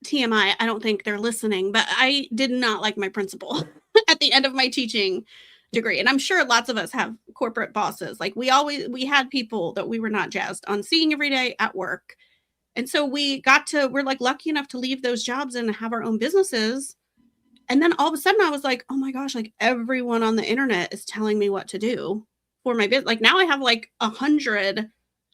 TMI, I don't think they're listening, but I did not like my principal at the end of my teaching degree. And I'm sure lots of us have corporate bosses. Like we had people that we were not jazzed on seeing every day at work. And so we're like lucky enough to leave those jobs and have our own businesses. And then all of a sudden I was like, oh my gosh, like everyone on the internet is telling me what to do for my business. Like now I have like 100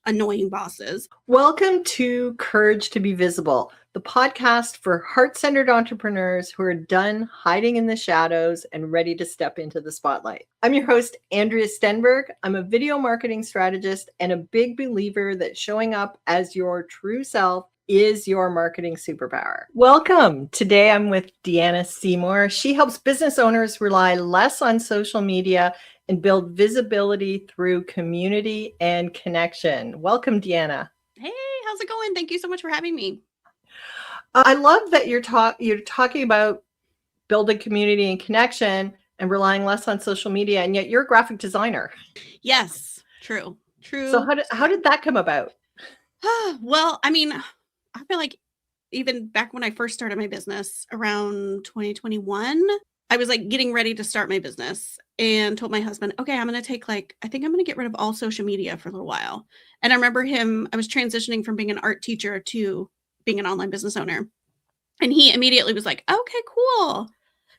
annoying bosses. Welcome to Courage to be Visible, the podcast for heart-centered entrepreneurs who are done hiding in the shadows and ready to step into the spotlight. I'm your host, Andrea Stenberg. I'm a video marketing strategist and a big believer that showing up as your true self is your marketing superpower. Welcome. Today I'm with Deanna Seymour. She helps business owners rely less on social media and build visibility through community and connection. Welcome, Deanna. Hey, how's it going? Thank you so much for having me. I love that you're talking about building community and connection and relying less on social media, and yet you're a graphic designer. Yes, true. So how did that come about? Well, I mean, I feel like even back when I first started my business around 2021, I was like getting ready to start my business and told my husband, okay, I think I'm going to get rid of all social media for a little while. And I remember I was transitioning from being an art teacher to being an online business owner. And he immediately was like, okay, cool.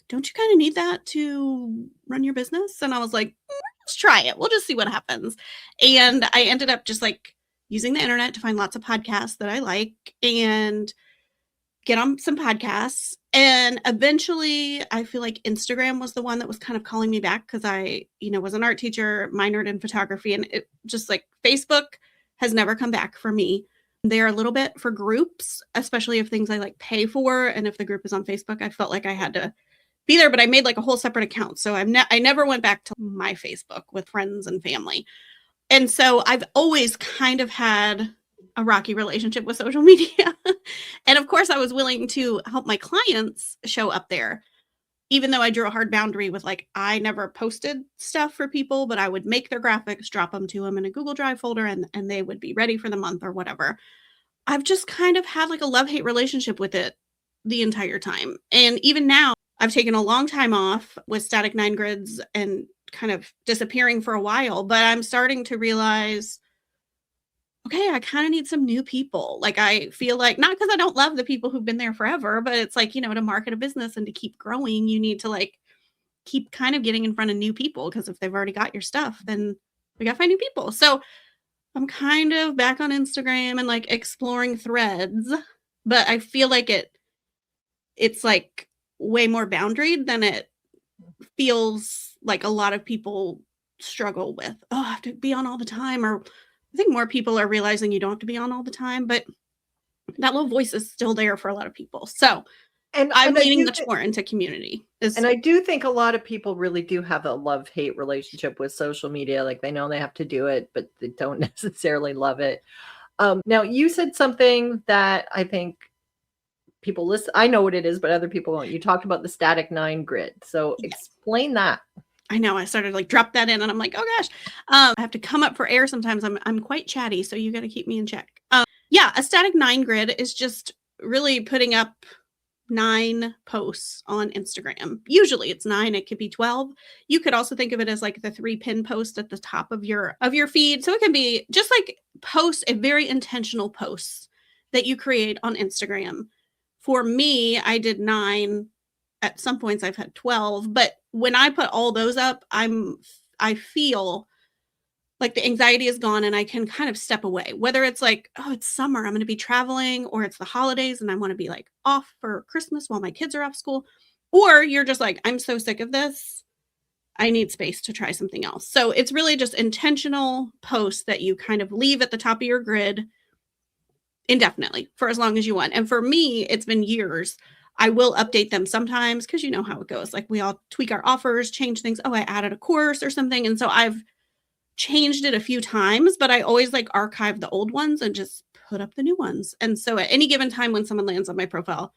Don't you kind of need that to run your business? And I was like, let's try it. We'll just see what happens. And I ended up just like using the internet to find lots of podcasts that I like and get on some podcasts. And eventually I feel like Instagram was the one that was kind of calling me back because I, was an art teacher, minored in photography, and it just like Facebook has never come back for me. They're a little bit for groups, especially if things I like pay for. And if the group is on Facebook, I felt like I had to be there, but I made like a whole separate account. So I never went back to my Facebook with friends and family. And so I've always kind of had a rocky relationship with social media. And of course I was willing to help my clients show up there, even though I drew a hard boundary with like, I never posted stuff for people, but I would make their graphics, drop them to them in a Google Drive folder, and they would be ready for the month or whatever. I've just kind of had like a love-hate relationship with it the entire time. And even now I've taken a long time off with static 9 grids and kind of disappearing for a while, but I'm starting to realize, okay, I kind of need some new people. Like I feel like, not because I don't love the people who've been there forever, but it's like, to market a business and to keep growing, you need to like keep kind of getting in front of new people, because if they've already got your stuff, then we got to find new people. So I'm kind of back on Instagram and like exploring Threads, but I feel like it's like way more boundaried than it feels like a lot of people struggle with. Oh, I have to be on all the time. Or I think more people are realizing you don't have to be on all the time, but that little voice is still there for a lot of people. So I'm leaning much more into community. And I do think a lot of people really do have a love-hate relationship with social media. Like they know they have to do it, but they don't necessarily love it. Now you said something that I think people listen. I know what it is, but other people won't. You talked about the static 9 grid. So explain that. I know I started like drop that in and I'm like, oh gosh, I have to come up for air. Sometimes I'm quite chatty. So you got to keep me in check. A static 9 grid is just really putting up 9 posts on Instagram. Usually it's 9. It could be 12. You could also think of it as like the 3-pin post at the top of your feed. So it can be just like a very intentional posts that you create on Instagram. For me, I did 9. At some points I've had 12, but when I put all those up, I feel like the anxiety is gone and I can kind of step away. Whether it's like, oh, it's summer, I'm going to be traveling, or it's the holidays and I want to be like off for Christmas while my kids are off school, or you're just like, I'm so sick of this, I need space to try something else. So it's really just intentional posts that you kind of leave at the top of your grid indefinitely for as long as you want. And for me, it's been years. I will update them sometimes because you know how it goes. Like we all tweak our offers, change things. Oh, I added a course or something. And so I've changed it a few times, but I always like archive the old ones and just put up the new ones. And so at any given time when someone lands on my profile,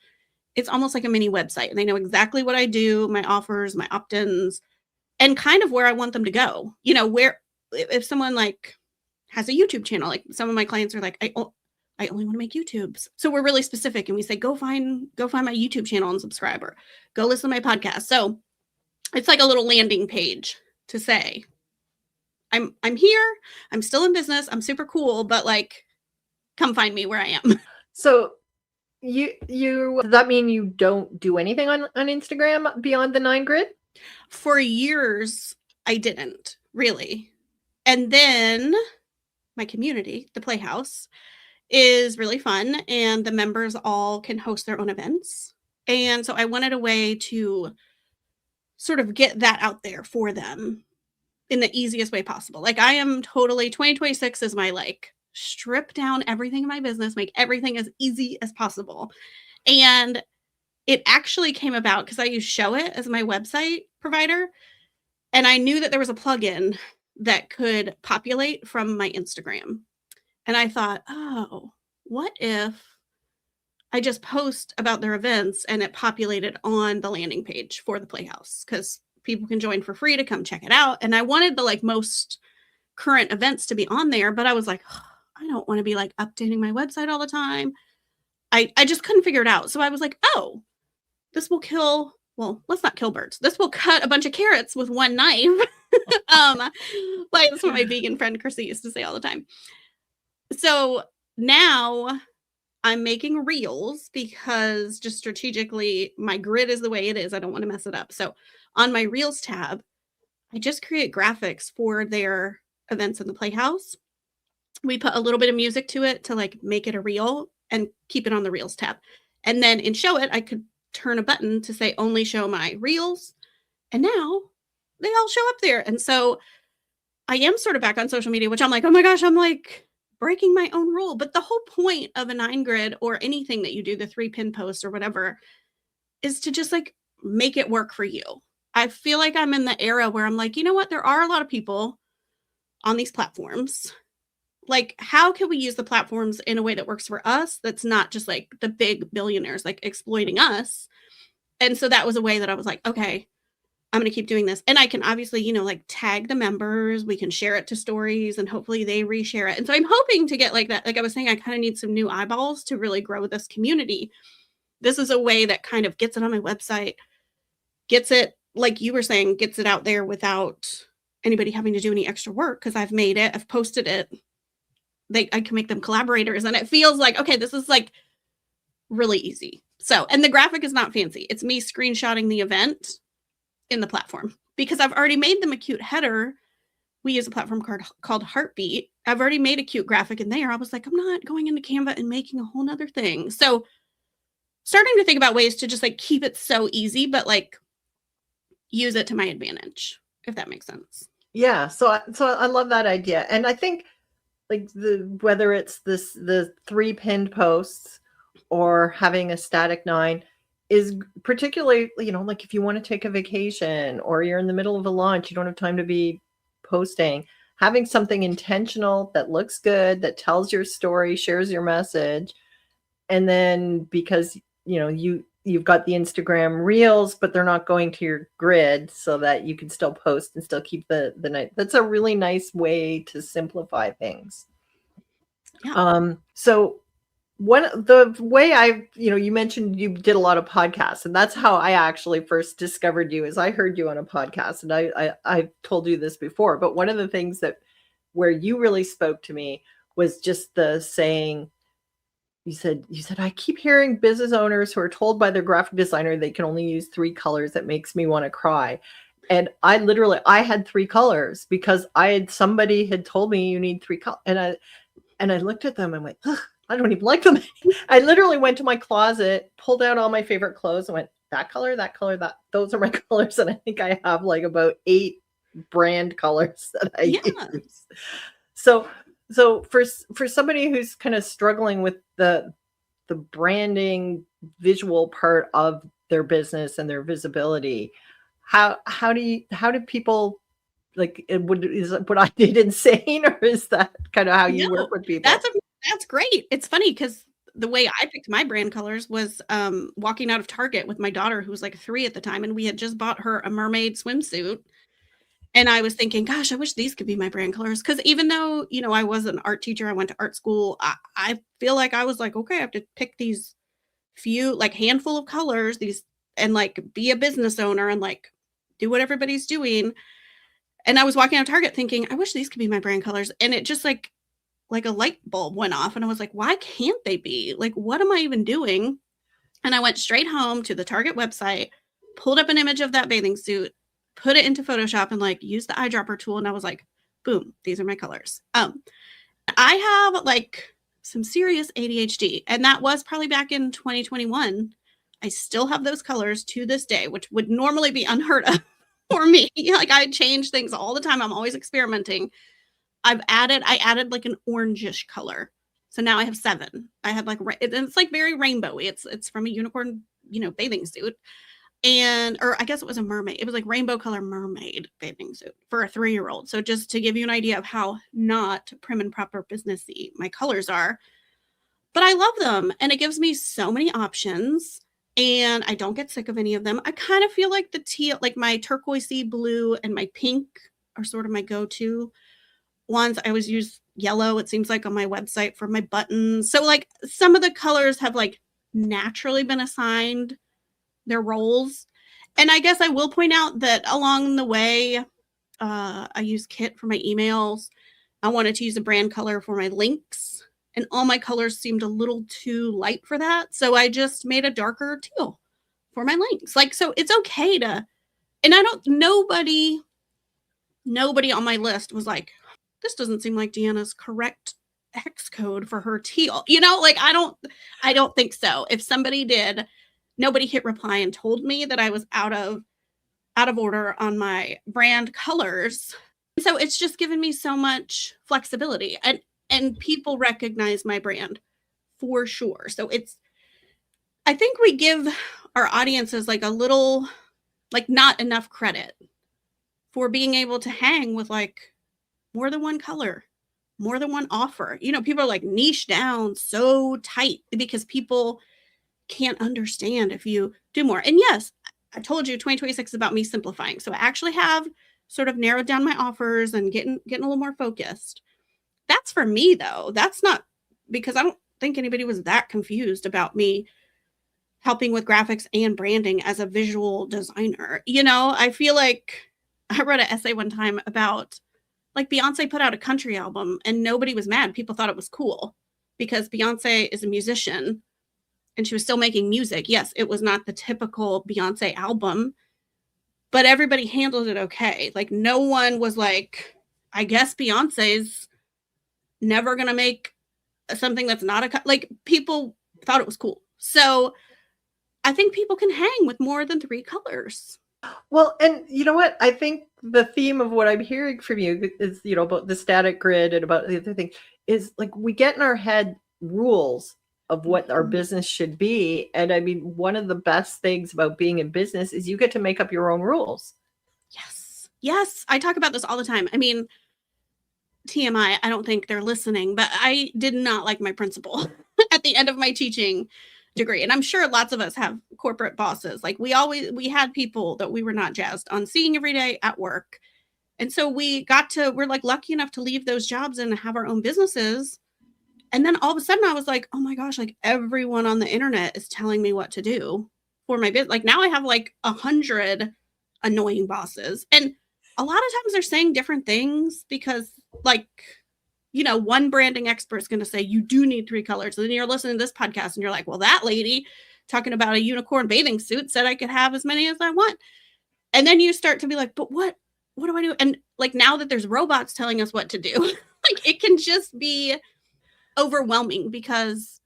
it's almost like a mini website and they know exactly what I do, my offers, my opt-ins, and kind of where I want them to go. Where if someone like has a YouTube channel, like some of my clients are like, I only want to make YouTubes. So we're really specific and we say, go find my YouTube channel and subscribe, or go listen to my podcast. So it's like a little landing page to say, I'm here, I'm still in business, I'm super cool, but like, come find me where I am. So you does that mean you don't do anything on Instagram beyond the 9 grid? For years, I didn't really. And then my community, the Playhouse, is really fun, and the members all can host their own events. And so I wanted a way to sort of get that out there for them in the easiest way possible. Like, I am totally 2026 is my like strip down everything in my business, make everything as easy as possible. And it actually came about because I use Showit as my website provider. And I knew that there was a plugin that could populate from my Instagram. And I thought, oh, what if I just post about their events and it populated on the landing page for the Playhouse? Because people can join for free to come check it out. And I wanted the like most current events to be on there, but I was like, oh, I don't want to be like updating my website all the time. I just couldn't figure it out. So I was like, oh, this will kill, well, let's not kill birds. This will cut a bunch of carrots with one knife. Like that's what my vegan friend Chrissy used to say all the time. So now I'm making reels because just strategically my grid is the way it is. I don't want to mess it up. So on my reels tab, I just create graphics for their events in the Playhouse. We put a little bit of music to it to like make it a reel and keep it on the reels tab. And then in Showit, I could turn a button to say only show my reels. And now they all show up there. And so I am sort of back on social media, which I'm like, oh my gosh, I'm like breaking my own rule. But the whole point of a 9 grid or anything that you do, the 3 pin posts or whatever, is to just like make it work for you. I feel like I'm in the era where I'm like, you know what? There are a lot of people on these platforms. Like, how can we use the platforms in a way that works for us? That's not just like the big billionaires like exploiting us. And so that was a way that I was like, okay, I'm going to keep doing this. And I can obviously, you know, like tag the members. We can share it to stories and hopefully they reshare it. And so I'm hoping to get like that. Like I was saying, I kind of need some new eyeballs to really grow this community. This is a way that kind of gets it on my website, gets it, like you were saying, gets it out there without anybody having to do any extra work because I've made it, I've posted it. I can make them collaborators and it feels like, okay, this is like really easy. So, and the graphic is not fancy. It's me screenshotting the event in the platform because I've already made them a cute header. We use a platform called Heartbeat. I've already made a cute graphic in there. I was like, I'm not going into Canva and making a whole nother thing. So starting to think about ways to just like keep it so easy, but like use it to my advantage, if that makes sense. Yeah. So I love that idea. And I think like whether it's the 3 pinned posts or having a static 9 is particularly, you know, like if you want to take a vacation or you're in the middle of a launch, you don't have time to be posting, having something intentional that looks good, that tells your story, shares your message. And then because, you know, you've got the Instagram reels, but they're not going to your grid so that you can still post and still keep the night. That's a really nice way to simplify things. Yeah. So the way you mentioned you did a lot of podcasts, and that's how I actually first discovered you. Is I heard you on a podcast, and I told you this before, but one of the things where you really spoke to me was just the saying, you said, I keep hearing business owners who are told by their graphic designer they can only use 3 colors. That makes me want to cry. And I had 3 colors because somebody had told me you need 3 colors. And I looked at them and went, ugh, I don't even like them. I literally went to my closet, pulled out all my favorite clothes and went, that color, those are my colors. And I think I have like about 8 brand colors that I use. So for somebody who's kind of struggling with the branding visual part of their business and their visibility, how do people, like, what I did insane, or is that kind of how you work with people? That's great. It's funny because the way I picked my brand colors was walking out of Target with my daughter, who was like 3 at the time, and we had just bought her a mermaid swimsuit. And I was thinking, gosh, I wish these could be my brand colors. Because even though, I was an art teacher, I went to art school, I feel like I was like, okay, I have to pick these few, like handful of colors, these, and like be a business owner and like do what everybody's doing. And I was walking out of Target thinking, I wish these could be my brand colors. And it just like a light bulb went off. And I was like, why can't they be? Like, what am I even doing? And I went straight home to the Target website, pulled up an image of that bathing suit, put it into Photoshop and like used the eyedropper tool. And I was like, boom, these are my colors. I have like some serious ADHD, and that was probably back in 2021. I still have those colors to this day, which would normally be unheard of for me. Like I change things all the time. I'm always experimenting. I added like an orangish color. So now I have 7. I have like, it's like very rainbowy. It's from a unicorn, bathing suit. Or I guess it was a mermaid. It was like rainbow color mermaid bathing suit for a 3-year-old. So just to give you an idea of how not prim and proper businessy my colors are, but I love them. And it gives me so many options and I don't get sick of any of them. I kind of feel like the teal, like my turquoisey blue and my pink are sort of my go-to ones. I always use yellow, it seems like, on my website for my buttons. So like some of the colors have like naturally been assigned their roles. And I guess I will point out that along the way, I use Kit for my emails. I wanted to use a brand color for my links, and all my colors seemed a little too light for that. So I just made a darker teal for my links. Like, so it's okay to, and nobody on my list was like, this doesn't seem like Deanna's correct hex code for her teal. Like I don't think so. If somebody did, nobody hit reply and told me that I was out of order on my brand colors. So it's just given me so much flexibility, and people recognize my brand for sure. So I think we give our audiences like a little, like not enough credit for being able to hang with like more than one color, more than one offer. People are like niche down so tight because people can't understand if you do more. And yes, I told you 2026 is about me simplifying. So I actually have sort of narrowed down my offers and getting a little more focused. That's for me though. That's not because I don't think anybody was that confused about me helping with graphics and branding as a visual designer. I feel like I wrote an essay one time about like Beyonce put out a country album and nobody was mad. People thought it was cool because Beyonce is a musician and she was still making music. Yes, it was not the typical Beyonce album, but everybody handled it okay. Like no one was like, I guess Beyonce's never going to make something that's not like people thought it was cool. So I think people can hang with more than 3 colors. Well, and you know what? I think the theme of what I'm hearing from you is, about the static grid and about the other thing is like we get in our head rules of what our business should be. And I mean, one of the best things about being in business is you get to make up your own rules. Yes. I talk about this all the time. I mean, TMI, I don't think they're listening, but I did not like my principal at the end of my teaching degree. And I'm sure lots of us have corporate bosses. Like we had people that we were not jazzed on seeing every day at work. And so we're like lucky enough to leave those jobs and have our own businesses. And then all of a sudden I was like, oh my gosh, like everyone on the internet is telling me what to do for my business. Like now I have like 100 annoying bosses. And a lot of times they're saying different things because like, one branding expert is going to say, you do need 3 colors. And then you're listening to this podcast and you're like, well, that lady talking about a unicorn bathing suit said I could have as many as I want. And then you start to be like, but what do I do? And like now that there's robots telling us what to do, like it can just be overwhelming because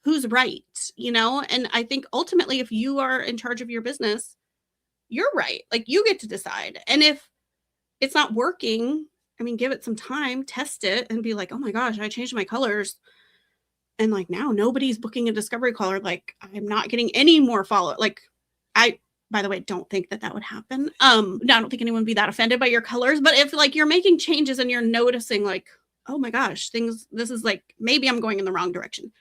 who's right, And I think ultimately if you are in charge of your business, you're right. Like you get to decide. And if it's not working, I mean, give it some time, test it and be like, oh my gosh, I changed my colors. And like now nobody's booking a discovery caller. Like I'm not getting any more follow. Like I, by the way, don't think that would happen. No, I don't think anyone would be that offended by your colors. But if like you're making changes and you're noticing like, oh my gosh, this is like, maybe I'm going in the wrong direction,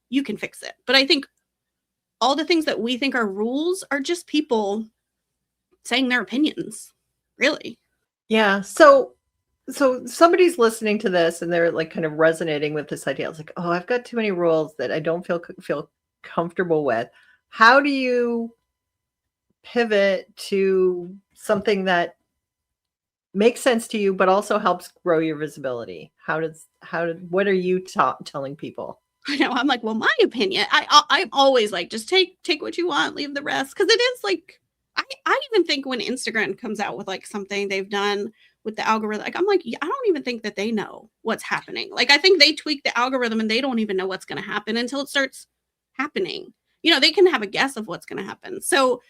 you can fix it. But I think all the things that we think are rules are just people saying their opinions, really. Yeah. So somebody's listening to this and they're like kind of resonating with this idea. It's like, oh, I've got too many rules that I don't feel comfortable with. How do you pivot to something that makes sense to you, but also helps grow your visibility? What are you telling people? I know. I'm like, well, my opinion. I'm always like, just take what you want, leave the rest, because it is like, I even think when Instagram comes out with like something they've done with the algorithm, like I'm like, I don't even think that they know what's happening. Like I think they tweak the algorithm and they don't even know what's going to happen until it starts happening. They can have a guess of what's going to happen. So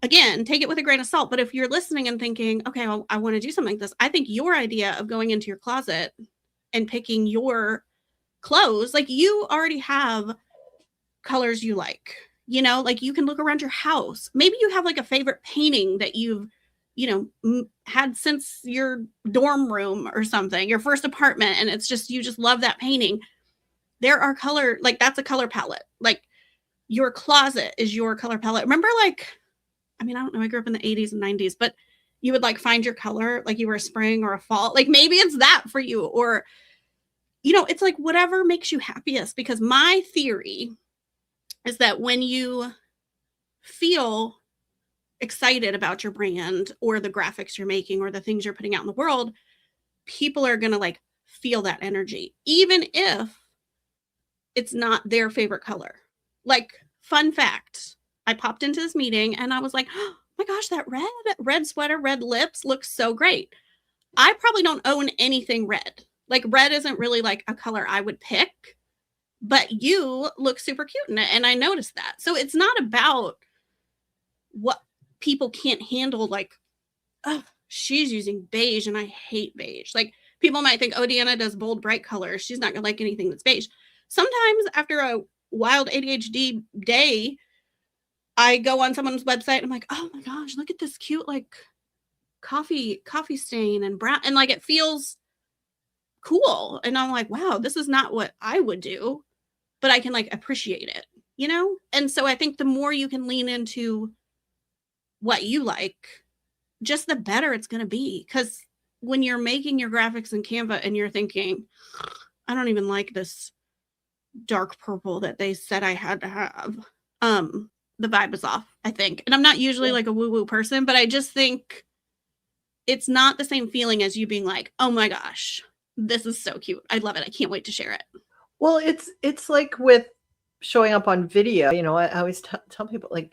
again, take it with a grain of salt. But if you're listening and thinking, okay, well, I want to do something like this, I think your idea of going into your closet and picking your clothes, like you already have colors you like, like you can look around your house. Maybe you have like a favorite painting that you've, had since your dorm room or something, your first apartment. And it's just, you just love that painting. There are color, like that's a color palette. Like your closet is your color palette. Remember, like, I don't know, I grew up in the 80s and 90s, but you would like find your color, like you were a spring or a fall. Like maybe it's that for you, or it's like whatever makes you happiest. Because my theory is that when you feel excited about your brand or the graphics you're making or the things you're putting out in the world, people are going to like feel that energy, even if it's not their favorite color. Like, fun fact, I popped into this meeting and I was like, oh my gosh, that red sweater, red lips looks so great. I probably don't own anything red. Like red isn't really like a color I would pick, but you look super cute in it. And I noticed that. So it's not about what people can't handle. Like, oh, she's using beige and I hate beige. Like people might think, oh, Deanna does bold, bright colors. She's not going to like anything that's beige. Sometimes after a wild ADHD day, I go on someone's website and I'm like, oh my gosh, look at this cute, like coffee stain and brown. And like, it feels cool. And I'm like, wow, this is not what I would do, but I can like appreciate it, And so I think the more you can lean into what you like, just the better it's going to be. Because when you're making your graphics in Canva and you're thinking, I don't even like this dark purple that they said I had to have, the vibe is off, I think. And I'm not usually like a woo-woo person, but I just think it's not the same feeling as you being like, oh my gosh, this is so cute. I love it. I can't wait to share it. Well, it's like with showing up on video, I always tell people, like,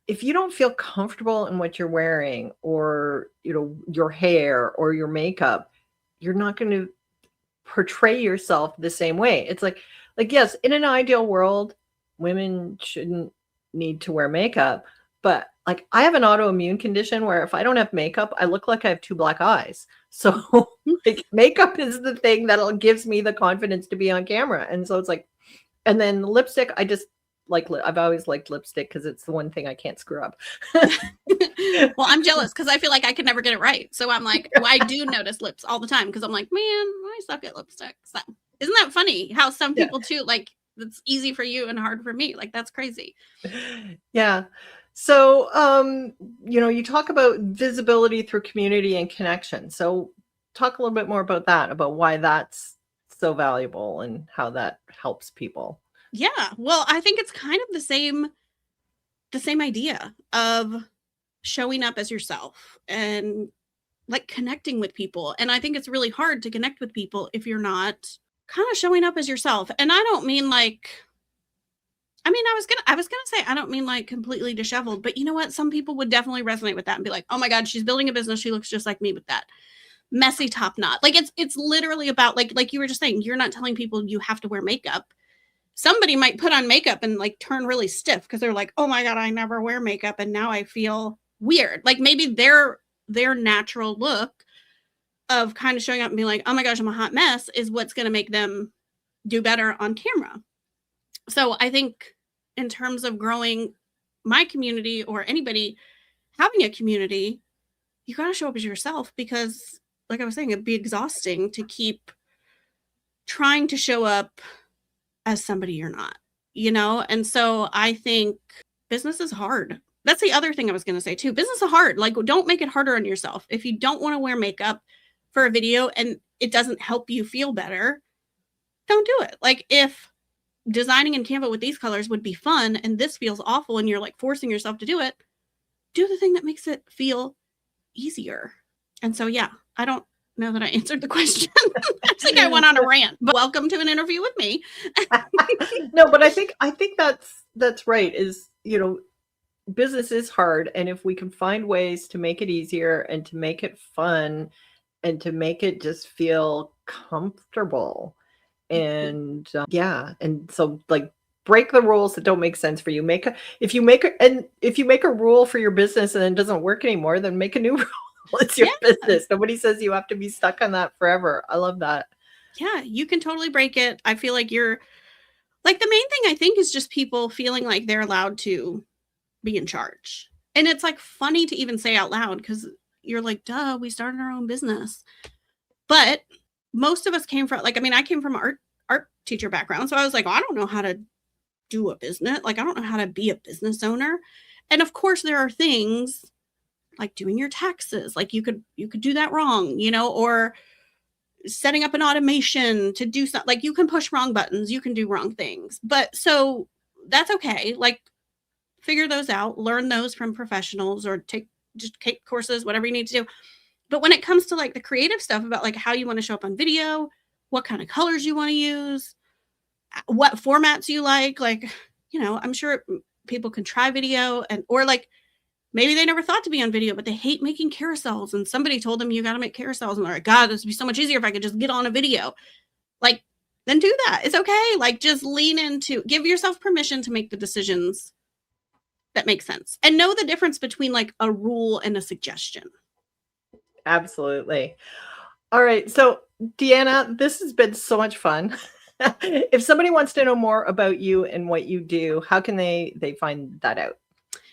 if you don't feel comfortable in what you're wearing or, your hair or your makeup, you're not going to portray yourself the same way. It's like, yes, in an ideal world, women shouldn't need to wear makeup, but like I have an autoimmune condition where if I don't have makeup, I look like I have two black eyes. So like makeup is the thing that gives me the confidence to be on camera. And so it's like, and then lipstick, I just like, I've always liked lipstick because it's the one thing I can't screw up. Well, I'm jealous because I feel like I could never get it right. So I'm like, well, I do notice lips all the time because I'm like, man, I suck at lipstick. So isn't that funny how some people too, like it's easy for you and hard for me. Like that's crazy. Yeah. So, you talk about visibility through community and connection. So talk a little bit more about that, about why that's so valuable and how that helps people. Yeah. Well, I think it's kind of the same idea of showing up as yourself and like connecting with people. And I think it's really hard to connect with people if you're not kind of showing up as yourself. And I don't mean like, I was gonna say I don't mean like completely disheveled, but you know what? Some people would definitely resonate with that and be like, oh my God, she's building a business. She looks just like me with that messy top knot. Like it's literally about like you were just saying, you're not telling people you have to wear makeup. Somebody might put on makeup and like turn really stiff because they're like, oh my God, I never wear makeup and now I feel weird. Like maybe their natural look of kind of showing up and being like, oh my gosh, I'm a hot mess is what's going to make them do better on camera. So I think in terms of growing my community or anybody having a community, you got to show up as yourself because like I was saying, it'd be exhausting to keep trying to show up as somebody you're not, And so I think business is hard. That's the other thing I was going to say too. Business is hard. Like, don't make it harder on yourself. If you don't want to wear makeup for a video and it doesn't help you feel better, don't do it. Like, if designing in Canva with these colors would be fun and this feels awful and you're like forcing yourself to do it, do the thing that makes it feel easier. And so, yeah, I don't know that I answered the question. I think I went on a rant, but welcome to an interview with me. No, but I think that's right. Is, business is hard, and if we can find ways to make it easier and to make it fun and to make it just feel comfortable, and and so, like, break the rules that don't make sense for you. If you make a rule for your business and then it doesn't work anymore, then make a new rule. It's your business. Nobody says you have to be stuck on that forever. I love that. Yeah, you can totally break it. I feel like you're like, the main thing I think is just people feeling like they're allowed to be in charge. And it's like funny to even say out loud because you're like, duh, we started our own business. But most of us came from, like, I mean, I came from an art teacher background. So I was like, I don't know how to do a business. Like, I don't know how to be a business owner. And of course there are things like doing your taxes. Like, you could do that wrong, or setting up an automation to do something. Like, you can push wrong buttons, you can do wrong things. But so that's okay. Like, figure those out, learn those from professionals, or take courses, whatever you need to do. But when it comes to like the creative stuff about like how you want to show up on video, what kind of colors you want to use, what formats you like, I'm sure people can try video or like, maybe they never thought to be on video, but they hate making carousels. And somebody told them you got to make carousels. And they're like, God, this would be so much easier if I could just get on a video. Like, then do that. It's okay. Like, just lean into, give yourself permission to make the decisions that make sense. And know the difference between like a rule and a suggestion. Absolutely. All right. So, Deanna, this has been so much fun. If somebody wants to know more about you and what you do, how can they find that out?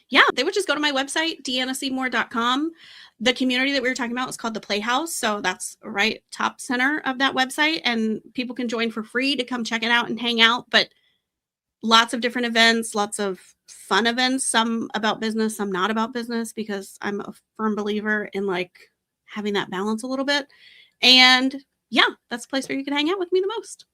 Yeah, they would just go to my website, deannaseymour.com. The community that we were talking about is called The Playhouse. So that's right top center of that website. And people can join for free to come check it out and hang out. But lots of different events, lots of fun events, some about business, some not about business, because I'm a firm believer in like having that balance a little bit. And yeah, that's a place where you can hang out with me the most.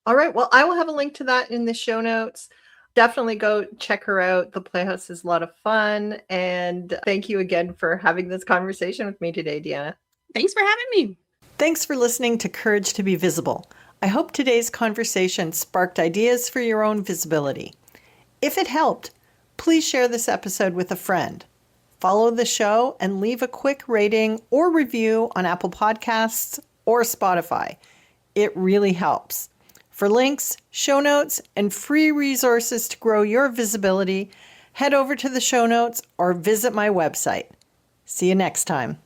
All right. Well, I will have a link to that in the show notes. Definitely go check her out. The Playhouse is a lot of fun. And thank you again for having this conversation with me today, Deanna. Thanks for having me. Thanks for listening to Courage to be Visible. I hope today's conversation sparked ideas for your own visibility. If it helped, please share this episode with a friend. Follow the show and leave a quick rating or review on Apple Podcasts or Spotify. It really helps. For links, show notes, and free resources to grow your visibility, head over to the show notes or visit my website. See you next time.